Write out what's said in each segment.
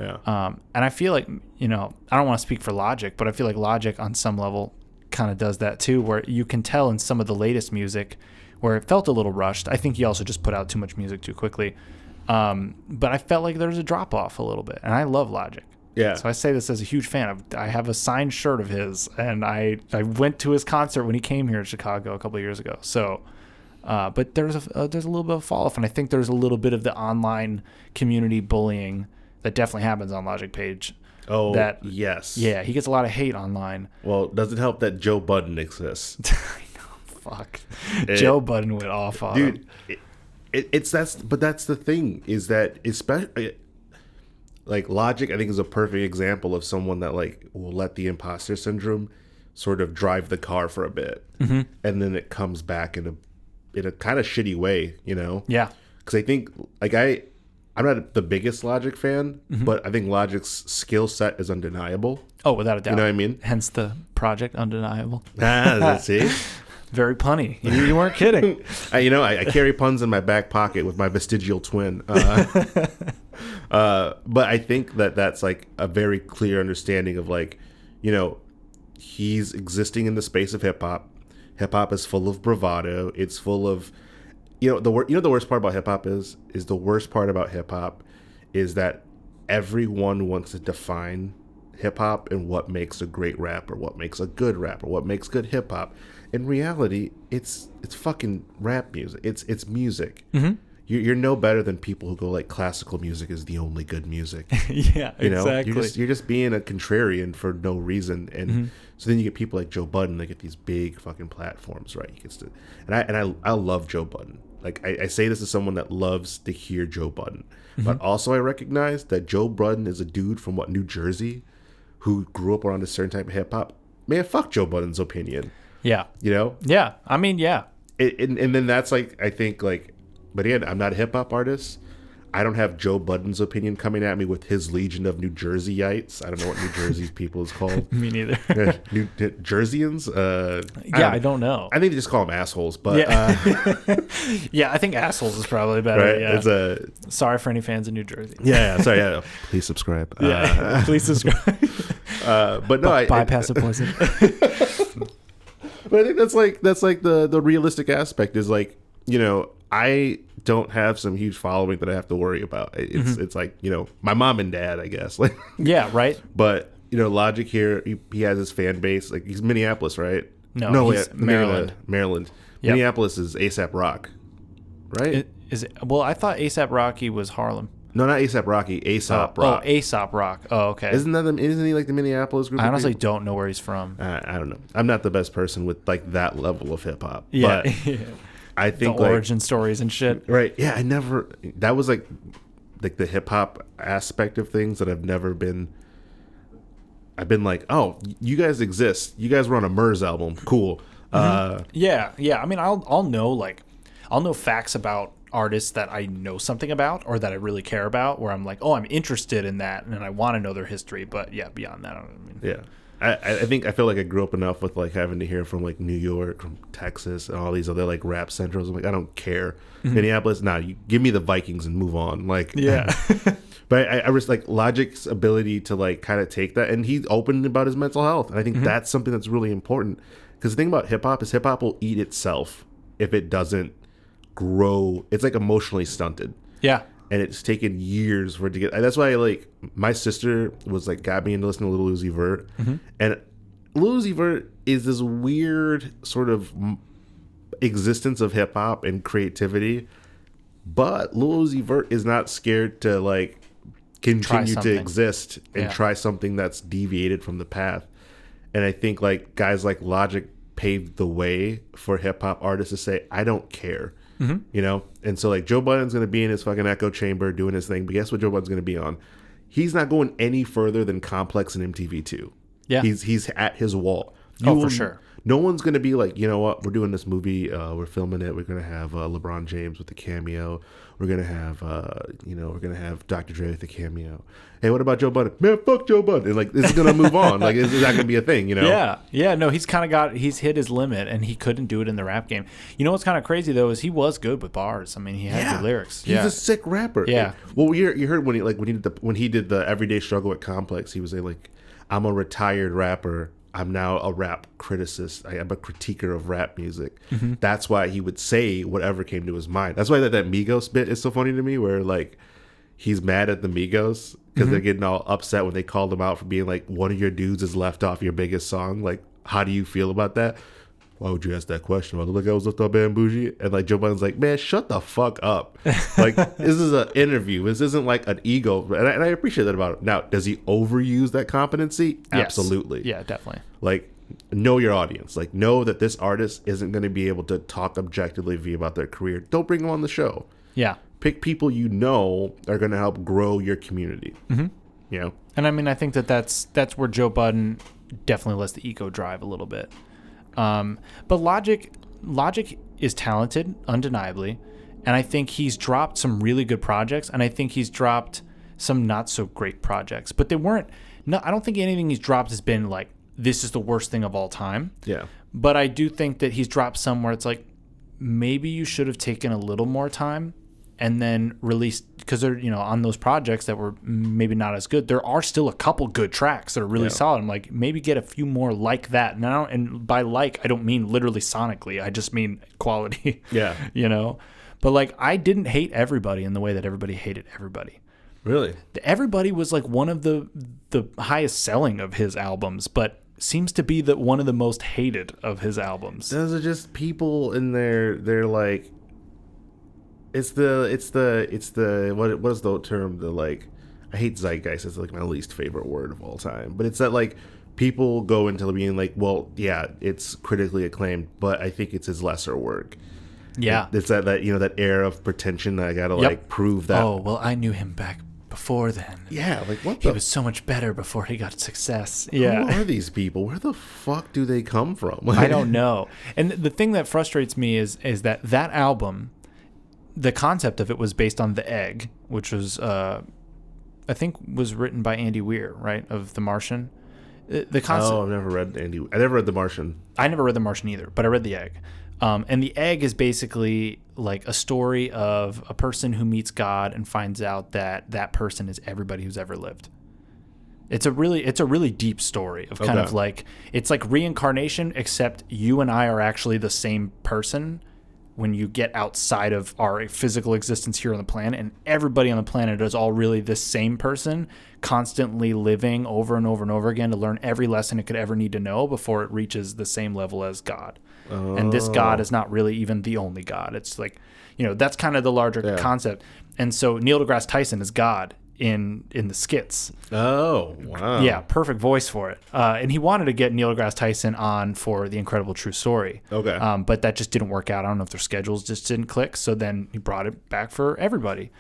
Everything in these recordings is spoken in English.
Yeah. And I feel like, I don't want to speak for Logic, but I feel like Logic on some level kind of does that too, where you can tell in some of the latest music where it felt a little rushed. I think he also just put out too much music too quickly. But I felt like there was a drop off a little bit, and I love Logic. Yeah. So I say this as a huge fan. I have a signed shirt of his, and I went to his concert when he came here in Chicago a couple of years ago. So, but there's a little bit of fall off, and I think there's a little bit of the online community bullying that definitely happens on Logic page. Oh, yes. Yeah, he gets a lot of hate online. Well, does it help that Joe Budden exists? I know, fuck. Joe Budden went off on him. Dude, that's the thing, is that especially like Logic, I think, is a perfect example of someone that like will let the imposter syndrome sort of drive the car for a bit, and then it comes back in a kind of shitty way, Yeah. Because I think like I'm not the biggest Logic fan, but I think Logic's skill set is undeniable. Oh, without a doubt. You know what I mean? Hence the project Undeniable. See? Very punny. You weren't kidding. I carry puns in my back pocket with my vestigial twin. But I think that's like a very clear understanding of like, he's existing in the space of hip hop. Hip hop is full of bravado. It's full of, the worst part about hip hop is the worst part about hip hop is that everyone wants to define hip hop and what makes a great rap or what makes a good rap or what makes good hip hop. In reality, it's fucking rap music. It's music. Mm-hmm. You're no better than people who go like classical music is the only good music. Yeah, exactly. You're just being a contrarian for no reason, and so then you get people like Joe Budden. They get these big fucking platforms, right? I love Joe Budden. Like I say this as someone that loves to hear Joe Budden, but also I recognize that Joe Budden is a dude from New Jersey, who grew up around a certain type of hip hop. Man, fuck Joe Budden's opinion. Yeah. Yeah. I mean, yeah. And then that's like, I think like, but again, I'm not a hip hop artist. I don't have Joe Budden's opinion coming at me with his legion of New Jerseyites. I don't know what New Jersey's people is called. Me neither. New Jerseyans? I don't know. I think they just call them assholes. But yeah, I think assholes is probably better. Right? Yeah. Sorry for any fans in New Jersey. Yeah. Sorry. Yeah. Please subscribe. Please subscribe. But no, bypass the poison. But I think that's like the realistic aspect is like, I don't have some huge following that I have to worry about. It's like, my mom and dad, I guess. Like, yeah, right. But, Logic here, he has his fan base. Like, he's Minneapolis, right? No, he's Maryland. Maryland. Yep. Minneapolis is A$AP Rock, right? Is it? Well, I thought A$AP Rocky was Harlem. No, not A$AP Rocky, A$AP Rock. Oh, A$AP Rock. Oh, okay. Isn't he like the Minneapolis group? I honestly don't know where he's from. I don't know. I'm not the best person with like that level of hip hop. Yeah. But I think the origin stories and shit. Right. Yeah. That was like the hip hop aspect of things that I've been like, oh, you guys exist. You guys were on a Murs album. Cool. Yeah. I mean, I'll know facts about artists that I know something about or that I really care about, where I'm like, oh, I'm interested in that and I want to know their history. But yeah, beyond that, I don't know. Yeah. I feel like I grew up enough with like having to hear from like New York, from Texas, and all these other like rap centers. I'm like, I don't care. Minneapolis, you give me the Vikings and move on. Like, yeah. But I was like Logic's ability to like kind of take that, and he's open about his mental health, and I think that's something that's really important. Because the thing about hip hop is hip hop will eat itself if it doesn't grow. It's like emotionally stunted. Yeah. And it's taken years for it to get. That's why, like, my sister was like, got me into listening to Lil Uzi Vert, and Lil Uzi Vert is this weird sort of existence of hip hop and creativity, but Lil Uzi Vert is not scared to like continue to exist and try something that's deviated from the path. And I think like guys like Logic paved the way for hip hop artists to say, I don't care. And so like Joe Budden's going to be in his fucking echo chamber doing his thing, but guess what Joe Budden's going to be on? He's not going any further than Complex and MTV2. Yeah. He's at his wall. For sure. no one's gonna be like, you know what, we're doing this movie, we're filming it, we're gonna have LeBron James with a cameo, we're gonna have we're gonna have Dr. Dre with a cameo. Hey, what about Joe Budden? Man, fuck Joe Budden. And like, this is gonna move on. Like, is that gonna be a thing? You know? Yeah. No, he's hit his limit, and he couldn't do it in the rap game. You know what's kind of crazy though is he was good with bars. I mean, he had good lyrics. He's a sick rapper. Yeah. Well, you heard when he did the Everyday Struggle at Complex, he was like, I'm a retired rapper. I'm now a rap criticist. I am a critiquer of rap music. Mm-hmm. That's why he would say whatever came to his mind. That's why that Migos bit is so funny to me, where like he's mad at the Migos because they're getting all upset when they called him out for being like, one of your dudes is left off your biggest song. Like, how do you feel about that? Why would you ask that question? Well, look, I was left up and bougie. And like Joe Biden's like, man, shut the fuck up. Like, this is an interview. This isn't like an ego. And I appreciate that about it. Now, does he overuse that competency? Yes. Absolutely. Yeah, definitely. Like, know your audience. Like, know that this artist isn't going to be able to talk objectively about their career. Don't bring them on the show. Yeah. Pick people you know are going to help grow your community. Mm-hmm. You know? And I mean, I think that's where Joe Budden definitely lets the ego drive a little bit. But Logic is talented, undeniably, and I think he's dropped some really good projects, and I think he's dropped some not so great projects. But they weren't. No, I don't think anything he's dropped has been like, this is the worst thing of all time. Yeah. But I do think that he's dropped some where it's like, maybe you should have taken a little more time and then released, because they're, on those projects that were maybe not as good, there are still a couple good tracks that are really solid. I'm like, maybe get a few more like that now. And by like, I don't mean literally sonically. I just mean quality. Yeah. But like, I didn't hate Everybody in the way that everybody hated Everybody. Really? Everybody was like one of the highest selling of his albums, but seems to be one of the most hated of his albums. Those are just people in there. They're like, it's the what is the term? The like, I hate zeitgeist. It's like my least favorite word of all time. But it's that like people go into being like, well, yeah, it's critically acclaimed, but I think it's his lesser work. Yeah, it's that that air of pretension that I gotta like prove that. Oh well, I knew him back before then. Yeah, like what? He was so much better before he got success. Yeah. Who are these people? Where the fuck do they come from? I don't know. And the thing that frustrates me is that album, the concept of it was based on The Egg, which was I think was written by Andy Weir, right? Of The Martian. The concept. Oh, I've never read Andy. I never read The Martian. I never read The Martian either, but I read The Egg. And The Egg is basically like a story of a person who meets God and finds out that person is everybody who's ever lived. It's a really deep story of kind of like, it's like reincarnation, except you and I are actually the same person when you get outside of our physical existence here on the planet, and everybody on the planet is all really the same person, constantly living over and over and over again to learn every lesson it could ever need to know before it reaches the same level as God. Oh. And this God is not really even the only God. It's like, that's kind of the larger concept. And so Neil deGrasse Tyson is God in the skits. Oh, wow. Yeah, perfect voice for it. And he wanted to get Neil deGrasse Tyson on for The Incredible True Story. Okay. But that just didn't work out. I don't know if their schedules just didn't click. So then he brought it back for Everybody.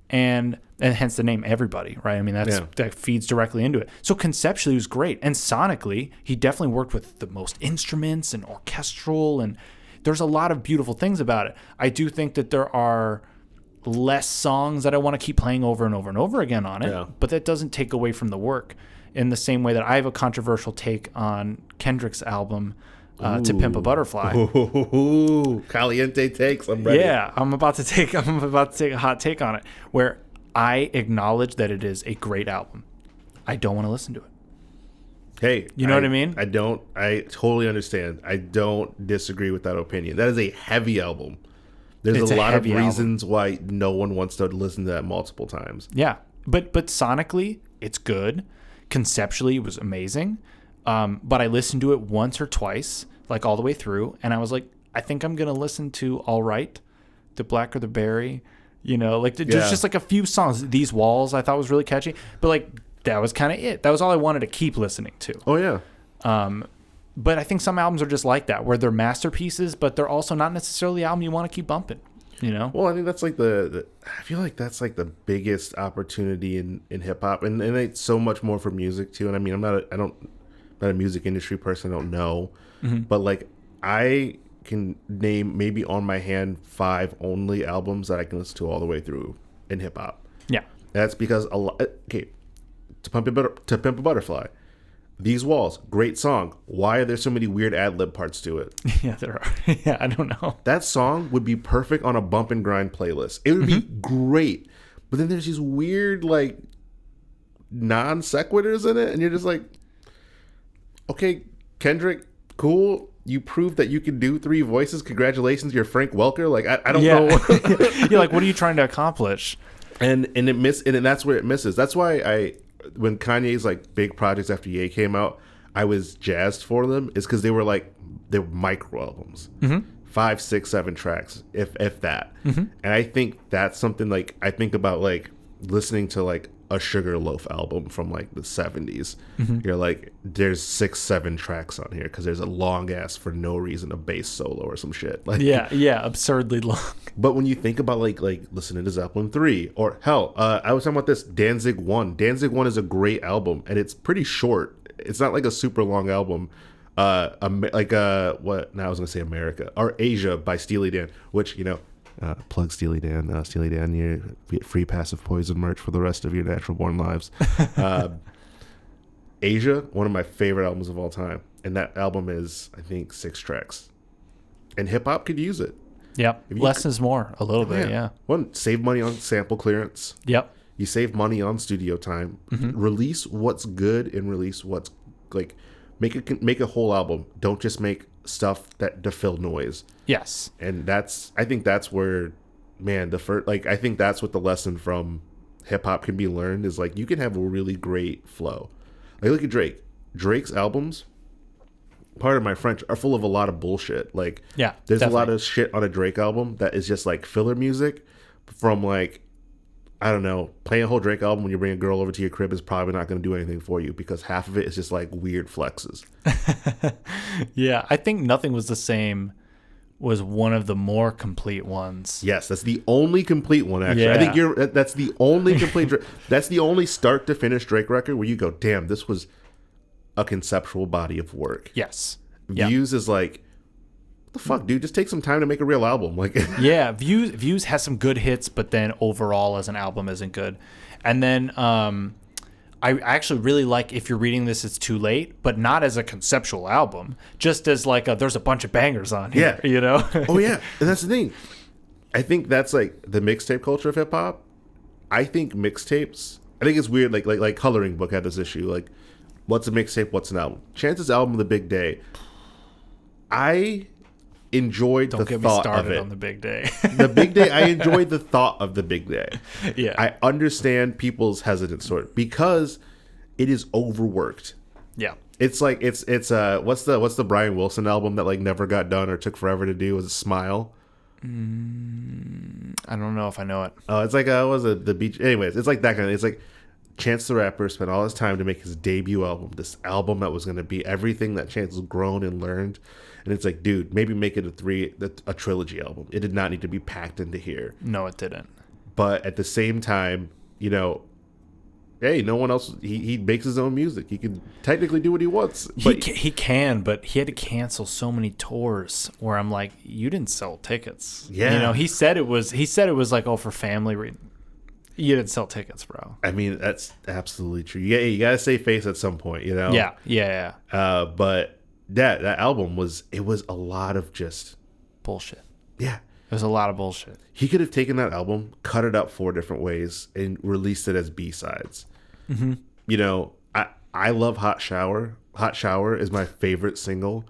And hence the name Everybody, right? I mean, that feeds directly into it. So conceptually, it was great. And sonically, he definitely worked with the most instruments and orchestral. And there's a lot of beautiful things about it. I do think that there are less songs that I want to keep playing over and over and over again on it, but that doesn't take away from the work, in the same way that I have a controversial take on Kendrick's album, To Pimp a Butterfly. Ooh, caliente takes. I'm ready. Yeah, I'm about to take a hot take on it, where I acknowledge that it is a great album. I don't want to listen to it. Hey, you know what I mean? I totally understand. I don't disagree with that opinion. That is a heavy album. There's a lot of reasons why no one wants to listen to that multiple times. Yeah, but sonically, it's good. Conceptually, it was amazing. But I listened to it once or twice, like all the way through, and I was like, I think I'm gonna listen to All Right, The Black or the Berry. There's just like a few songs. These Walls I thought was really catchy, but like that was kind of it. That was all I wanted to keep listening to. Oh yeah. But I think some albums are just like that, where they're masterpieces, but they're also not necessarily the album you want to keep bumping. Well, I think that's like I feel like that's like the biggest opportunity in hip hop, and it's so much more for music too. And I mean, I'm not a music industry person. I don't know, but like I can name maybe on my hand 5 only albums that I can listen to all the way through in hip hop. Yeah. That's because a lot. Okay, to Pimp a Butterfly, These Walls, great song. Why are there so many weird ad lib parts to it? Yeah, there are. Yeah, I don't know. That song would be perfect on a bump and grind playlist. It would be great. But then there's these weird like non sequiturs in it, and you're just like, okay, Kendrick, cool. You proved that you can do 3 voices. Congratulations, you're Frank Welker. Like I don't know. You're like, what are you trying to accomplish? And that's where it misses. That's why when Kanye's like big projects after Ye came out, I was jazzed for them. Is because they were micro albums, 5, 6, 7 tracks, if that. And I think that's something like I think about like listening to like a Sugar Loaf album from like the 70s. You're like, there's 6, 7 tracks on here because there's a long ass for no reason a bass solo or some shit. Like absurdly long. But when you think about like listening to Zeppelin 3 or hell, I was talking about this Danzig 1. Danzig 1 is a great album and it's pretty short. It's not like a super long album. What now I was gonna say America or Asia by Steely Dan, which plug Steely Dan. Steely Dan, you get free Passive Poison merch for the rest of your natural born lives. Asia, one of my favorite albums of all time, and that album is I think 6 tracks, and hip hop could use it. Yep. Less is more a little bit. Yeah. One, save money on sample clearance. Yep. You save money on studio time. Release what's good and release what's like. Make a whole album. Don't just make stuff to fill noise. Yes. And I think that's where, man, I think that's what the lesson from hip hop can be learned is like you can have a really great flow. Like look at Drake. Drake's albums, part of my French, are full of a lot of bullshit. Like there's definitely a lot of shit on a Drake album that is just like filler music from like, I don't know, playing a whole Drake album when you bring a girl over to your crib is probably not going to do anything for you because half of it is just like weird flexes. Yeah, I think Nothing Was the Same was one of the more complete ones. Yes, that's the only complete one, actually. Yeah. I think that's the only complete that's the only start to finish Drake record where you go, damn, this was a conceptual body of work. Yes. Views is like, the fuck, dude, just take some time to make a real album. Like yeah, Views has some good hits, but then overall as an album isn't good. And then I actually really like If You're Reading This It's Too Late, but not as a conceptual album, just as like there's a bunch of bangers on here, you know? Oh yeah, and that's the thing. I think that's like the mixtape culture of hip hop. I think mixtapes, I think it's weird, like Coloring Book had this issue, like what's a mixtape, what's an album? Chance's album, The Big Day, I enjoyed the thought of it. Don't get me started on The Big Day. The Big Day, I enjoyed the thought of The Big Day. Yeah. I understand people's hesitance toward it because it is overworked. Yeah. It's like it's what's the Brian Wilson album that like never got done or took forever to do? Was it Smile? I don't know if I know it. Oh, it's like was it The Beach? Anyways, it's like that kind of. It's like Chance the Rapper spent all his time to make his debut album, this album that was going to be everything that Chance has grown and learned. And it's like, dude, maybe make it a trilogy album. It did not need to be packed into here. No, it didn't. But at the same time, hey, no one else. He makes his own music. He can technically do what he wants. But he can, but he had to cancel so many tours. Where I'm like, you didn't sell tickets. Yeah, he said it was like, oh, for family reasons. You didn't sell tickets, bro. I mean, that's absolutely true. Yeah, you gotta save face at some point, Yeah. But that album was a lot of just bullshit. Yeah, it was a lot of bullshit. He could have taken that album, cut it up 4 different ways, and released it as B-sides. I love Hot Shower. Hot Shower is my favorite single.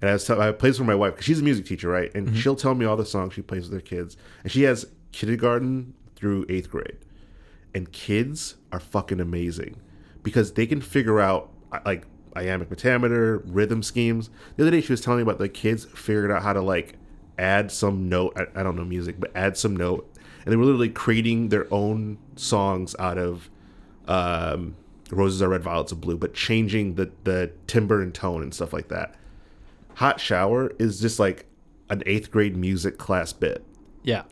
And I play this for my wife because she's a music teacher, right? And she'll tell me all the songs she plays with her kids. And she has kindergarten through 8th grade. And kids are fucking amazing because they can figure out like iambic pentameter, rhythm schemes. The other day she was telling me about the kids figured out how to like add some note. I don't know music, but add some note. And they were literally creating their own songs out of Roses Are Red, Violets Are Blue, but changing the timbre and tone and stuff like that. Hot Shower is just like an 8th grade music class bit. Yeah.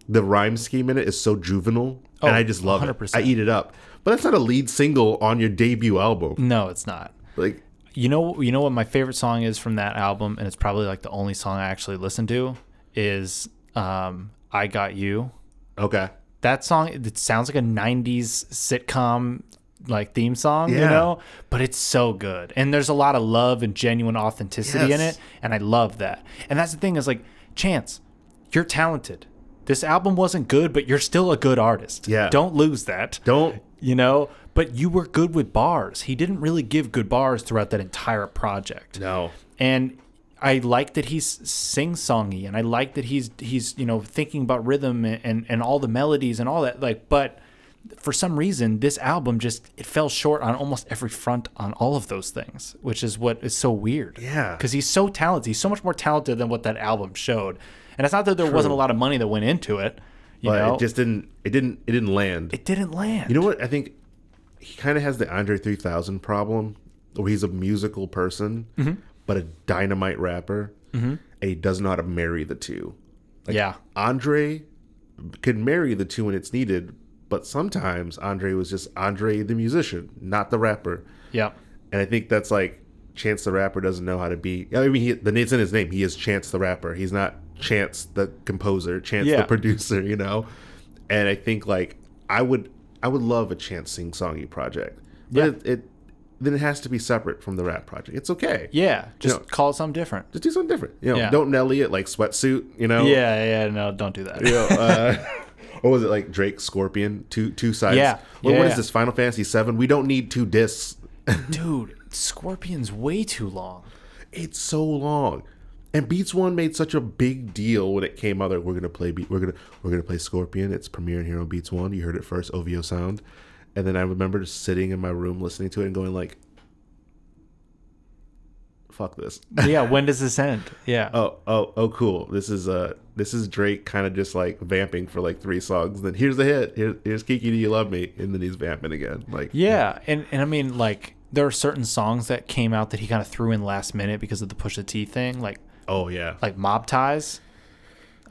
The rhyme scheme in it is so juvenile, and I just love 100%. It. I eat it up. But that's not a lead single on your debut album. No, it's not. Like, You know what my favorite song is from that album, and it's probably like the only song I actually listen to is I Got You. Okay. That song, it sounds like a 90s sitcom like theme song, Yeah. you know, but it's so good. And there's a lot of love and genuine authenticity in it, and I love that. And that's the thing is like, Chance, you're talented. This album wasn't good, but you're still a good artist. Yeah. Don't lose that. Don't. You know, but you were good with bars. He didn't really give good bars throughout that entire project. No. And I like that he's sing-songy, and I like that he's you know, thinking about rhythm and all the melodies and all that. Like, but for some reason, this album just, it fell short on almost every front on all of those things, which is what is so weird. Yeah. Because he's so talented. He's so much more talented than what that album showed. And it's not that there wasn't a lot of money that went into it. You But know? it just didn't. It didn't land. It didn't land. You know what? I think he kind of has the Andre 3000 problem, where he's a musical person, but a dynamite rapper, and he doesn't know how to marry the two. Like, yeah. Andre could marry the two when it's needed, but sometimes Andre was just Andre the musician, not the rapper. Yeah. And I think that's like Chance the Rapper doesn't know how to be. I mean, it's in his name. He is Chance the Rapper. He's not Chance the composer, Chance the producer, you know? And I think like I would love a Chance sing-songy project. But then it has to be separate from the rap project. It's okay. Yeah. Just You know, call it something different. just do something different. You know, Yeah. don't Nelly it like Sweatsuit, you know? Yeah, no, don't do that. You know, or was it like Drake Scorpion? Two sides. Yeah. Well, Yeah, what yeah. is this? Final Fantasy VII? We don't need 2 discs. Dude, Scorpion's way too long. It's so long. And Beats One made such a big deal when it came out that we're gonna play Scorpion. It's premiering here on Beats One. You heard it first, OVO Sound. And then I remember just sitting in my room listening to it and going like, "Fuck this." Yeah, when does this end? Yeah. Oh, cool. This is Drake kind of just like vamping for like 3 songs. Then here's the hit. Here's Kiki, Do You Love Me? And then he's vamping again. Like, Yeah, and I mean, like, there are certain songs that came out that he kind of threw in last minute because of the Pusha T thing, like oh yeah, Mob Ties.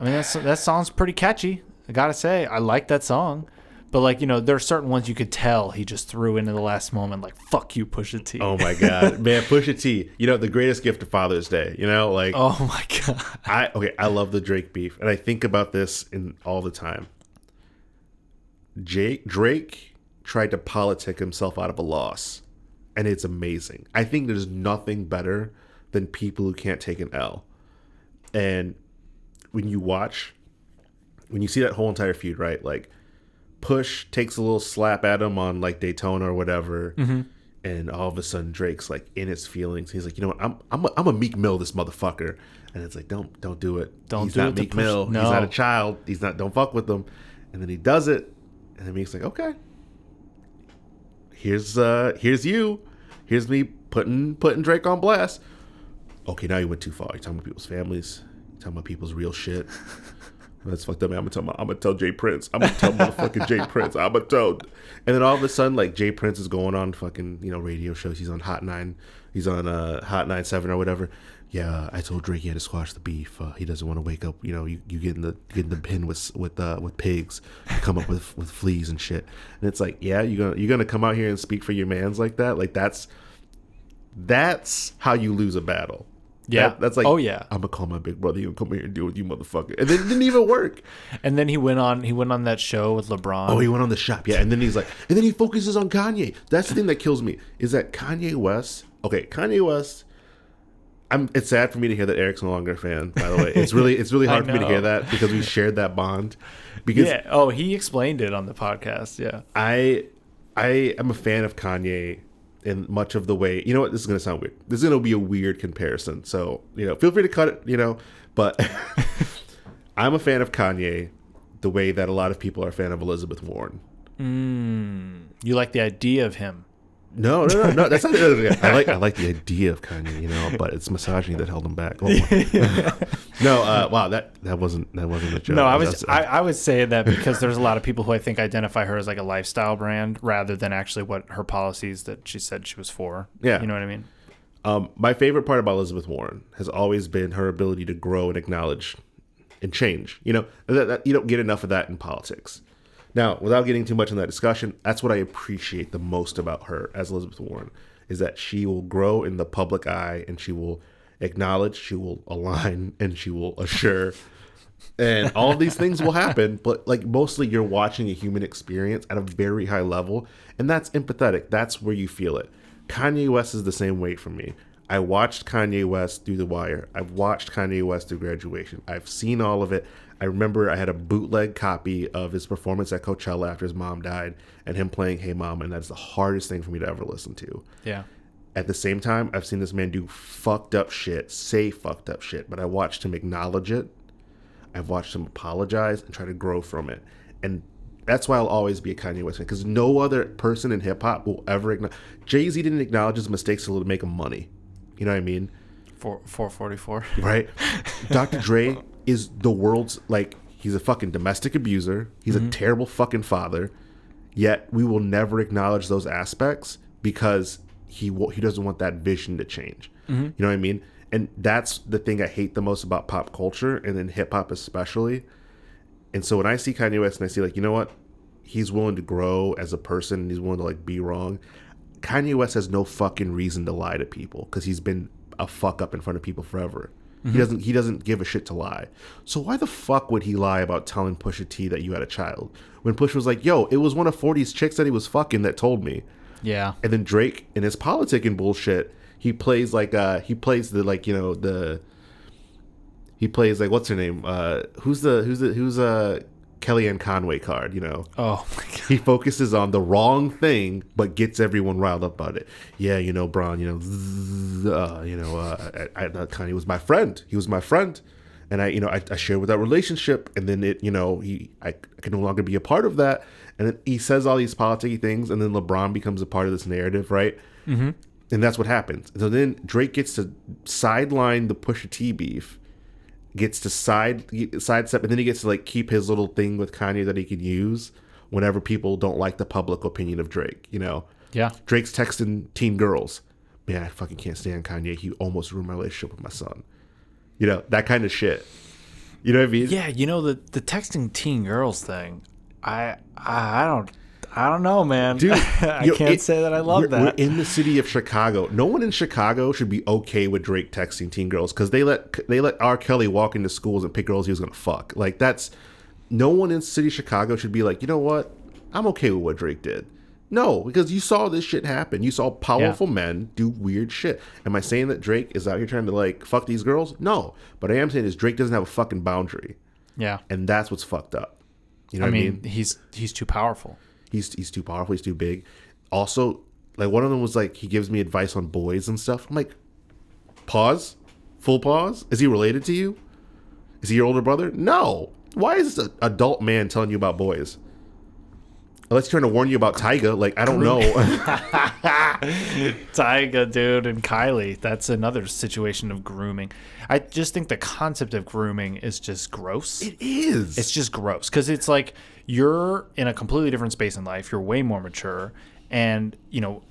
I mean, that song's pretty catchy. I gotta say, I like that song. But like, you know, there are certain ones you could tell he just threw into the last moment, like, fuck you, Pusha T. Oh my god, man, Pusha T. You know, the greatest gift of Father's Day. You know, like, Oh my god. I love the Drake beef, and I think about this all the time. Drake tried to politic himself out of a loss, and it's amazing. I think there's nothing better than people who can't take an L. And when you see that whole entire feud, right? Like, Push takes a little slap at him on like Daytona or whatever, and all of a sudden Drake's like in his feelings. He's like, you know what? I'm a Meek Mill this motherfucker, and it's like, don't do it. He's not Meek Mill. No. He's not a child. He's not. Don't fuck with him. And then he does it, and then Meek's like, okay, here's you. Here's me putting Drake on blast. Okay, now you went too far. You're talking about people's families. You're talking about people's real shit. That's fucked up, man. I'm gonna tell Jay Prince. I'm gonna tell motherfucking Jay Prince. I'm gonna tell. And then all of a sudden, like, Jay Prince is going on fucking, you know, radio shows. He's on Hot 9. He's on Hot 97 or whatever. Yeah, I told Drake he had to squash the beef. He doesn't want to wake up. You know, you get in the pen with pigs. You come up with fleas and shit. And it's like, yeah, you're gonna come out here and speak for your mans like that. Like, that's how you lose a battle. Yeah. That's like, oh yeah. I'm gonna call my big brother. He'll come here and deal with you, motherfucker. And then it didn't even work. And then he went on that show with LeBron. Oh, he went on the shop, yeah. And then he's like, and then he focuses on Kanye. That's the thing that kills me is that Kanye West. Okay, Kanye West. It's sad for me to hear that Eric's no longer a fan. By the way, it's really hard for me to hear that because we shared that bond. Because yeah. Oh, he explained it on the podcast. Yeah. I am a fan of Kanye in much of the way. You know what? This is gonna sound weird. This is gonna be a weird comparison. So, you know, feel free to cut it. You know, but I'm a fan of Kanye the way that a lot of people are a fan of Elizabeth Warren. You like the idea of him. No. That's not it. I like the idea of Kanye, you know, but it's misogyny that held him back. Oh no, wow, that wasn't a joke. No, I was saying that because there's a lot of people who I think identify her as like a lifestyle brand rather than actually what her policies that she said she was for. Yeah, you know what I mean. My favorite part about Elizabeth Warren has always been her ability to grow and acknowledge and change. You know, that you don't get enough of that in politics. Now, without getting too much in that discussion, that's what I appreciate the most about her as Elizabeth Warren, is that she will grow in the public eye, and she will acknowledge, she will align, and she will assure. And all of these things will happen, but like mostly you're watching a human experience at a very high level, and that's empathetic. That's where you feel it. Kanye West is the same way for me. I watched Kanye West through The Wire. I've watched Kanye West through Graduation. I've seen all of it. I remember I had a bootleg copy of his performance at Coachella after his mom died, and him playing Hey Mama, and that's the hardest thing for me to ever listen to. Yeah. At the same time, I've seen this man do fucked up shit, say fucked up shit, but I watched him acknowledge it. I've watched him apologize and try to grow from it. And that's why I'll always be a Kanye West fan, because no other person in hip-hop will ever acknowledge. Jay-Z didn't acknowledge his mistakes to make him money. You know what I mean? 444. Right? Dr. Dre is the world's, like, he's a fucking domestic abuser. He's a terrible fucking father. Yet we will never acknowledge those aspects because he doesn't want that vision to change. You know what I mean? And that's the thing I hate the most about pop culture, and then hip hop especially. And so when I see Kanye West and I see, like, you know what? He's willing to grow as a person, and he's willing to, like, be wrong. Kanye West has no fucking reason to lie to people because he's been a fuck up in front of people forever. He doesn't give a shit to lie. So why the fuck would he lie about telling Pusha T that you had a child? When Push was like, yo, it was one of 40's chicks that he was fucking that told me. Yeah. And then Drake, in his politicking bullshit, he plays like what's her name? Who's Kellyanne Conway card, you know? Oh my God. He focuses on the wrong thing, but gets everyone riled up about it. Yeah, you know, Bron, Kanye was my friend. He was my friend. And I shared with that relationship, and then I can no longer be a part of that. And then he says all these politicky things, and then LeBron becomes a part of this narrative, right? Mm-hmm. And that's what happens. So then Drake gets to sideline the Pusha T beef, gets to sidestep, and then he gets to like keep his little thing with Kanye that he can use whenever people don't like the public opinion of Drake, you know? Yeah. Drake's texting teen girls. Man, I fucking can't stand Kanye. He almost ruined my relationship with my son. You know, that kind of shit. You know what I mean? Yeah, you know, the texting teen girls thing, I don't know, man. Dude, I can't say that I love that. We're in the city of Chicago. No one in Chicago should be okay with Drake texting teen girls because they let R. Kelly walk into schools and pick girls he was gonna fuck. Like, that's, no one in the city of Chicago should be like, you know what? I'm okay with what Drake did. No, because you saw this shit happen. You saw powerful men do weird shit. Am I saying that Drake is out here trying to like fuck these girls? No, but I am saying is Drake doesn't have a fucking boundary. Yeah, and that's what's fucked up. You know what I mean? He's too powerful. He's too powerful. He's too big. Also, like, one of them was like, he gives me advice on boys and stuff. I'm like, pause, full pause. Is he related to you? Is he your older brother? No. Why is this an adult man telling you about boys? Unless he's trying to warn you about Tyga. Like, I don't know. Tyga, dude, and Kylie. That's another situation of grooming. I just think the concept of grooming is just gross. It is. It's just gross. Because it's like you're in a completely different space in life. You're way more mature. And, you know,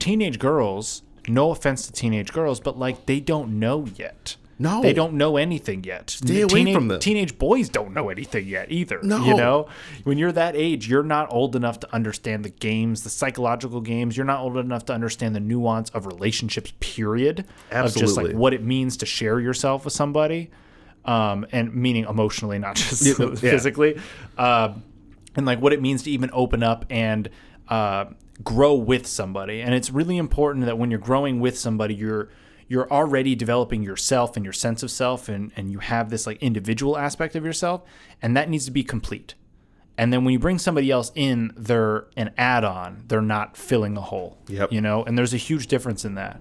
teenage girls, no offense to teenage girls, but, like, they don't know yet. No. They don't know anything yet. Stay away from them. Teenage boys don't know anything yet either. No. You know? When you're that age, you're not old enough to understand the games, the psychological games. You're not old enough to understand the nuance of relationships, period. Absolutely. Of just like what it means to share yourself with somebody. And meaning emotionally, not just physically. And like what it means to even open up and grow with somebody. And it's really important that when you're growing with somebody, you're already developing yourself and your sense of self, and you have this like individual aspect of yourself, and that needs to be complete. And then when you bring somebody else in, they're an add-on. They're not filling a hole. Yep. You know, and there's a huge difference in that.